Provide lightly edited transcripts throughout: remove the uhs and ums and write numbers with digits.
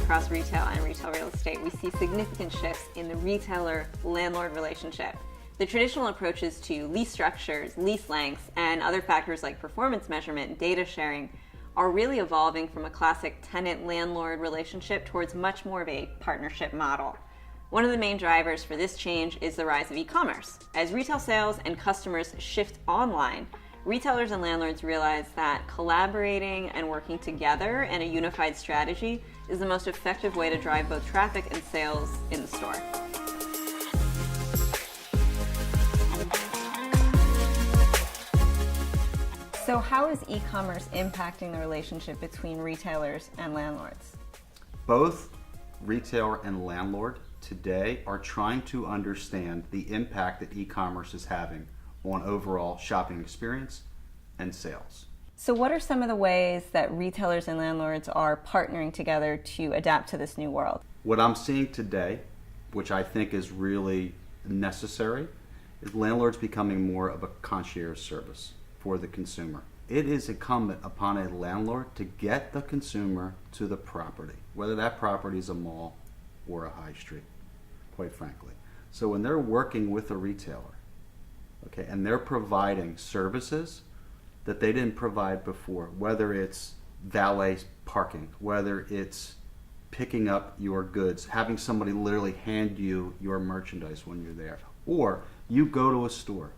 across retail and retail real estate, we see significant shifts in the retailer-landlord relationship. The traditional approaches to lease structures, lease lengths, and other factors like performance measurement and data sharing are really evolving from a classic tenant-landlord relationship towards much more of a partnership model. One of the main drivers for this change is the rise of e-commerce. As retail sales and customers shift online, retailers and landlords realize that collaborating and working together in a unified strategy is the most effective way to drive both traffic and sales in the store. So how is e-commerce impacting the relationship between retailers and landlords? Both retailer and landlord today are trying to understand the impact that e-commerce is having on overall shopping experience and sales. So what are some of the ways that retailers and landlords are partnering together to adapt to this new world? What I'm seeing today, which I think is really necessary, is landlords becoming more of a concierge service for the consumer. It is incumbent upon a landlord to get the consumer to the property, whether that property is a mall or a high street, quite frankly. So when they're working with a retailer, okay, and they're providing services that they didn't provide before, whether it's valet parking, whether it's picking up your goods, having somebody literally hand you your merchandise when you're there, or you go to a store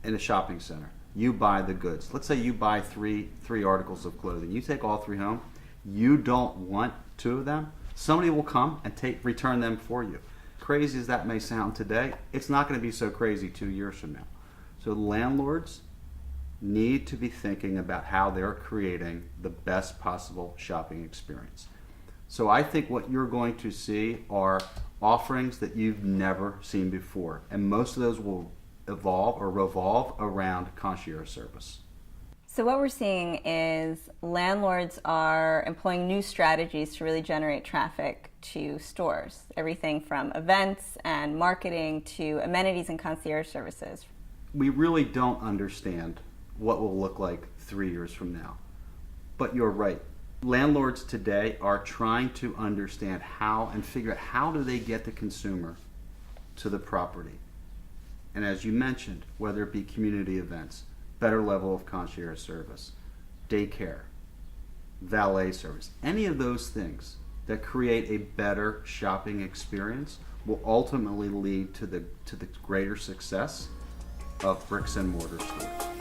in a shopping center, you buy the goods. Let's say you buy three articles of clothing. You take all three home. You don't want two of them. Somebody will come and return them for you. Crazy as that may sound today, it's not going to be so crazy 2 years from now. So landlords need to be thinking about how they're creating the best possible shopping experience. So I think what you're going to see are offerings that you've never seen before, and most of those will evolve or revolve around concierge service. So what we're seeing is landlords are employing new strategies to really generate traffic to stores. Everything from events and marketing to amenities and concierge services. We really don't understand what will look like 3 years from now. But you're right. Landlords today are trying to understand how and figure out how do they get the consumer to the property. And as you mentioned, whether it be community events, better level of concierge service, daycare, valet service, any of those things that create a better shopping experience will ultimately lead to the greater success of bricks and mortar stores.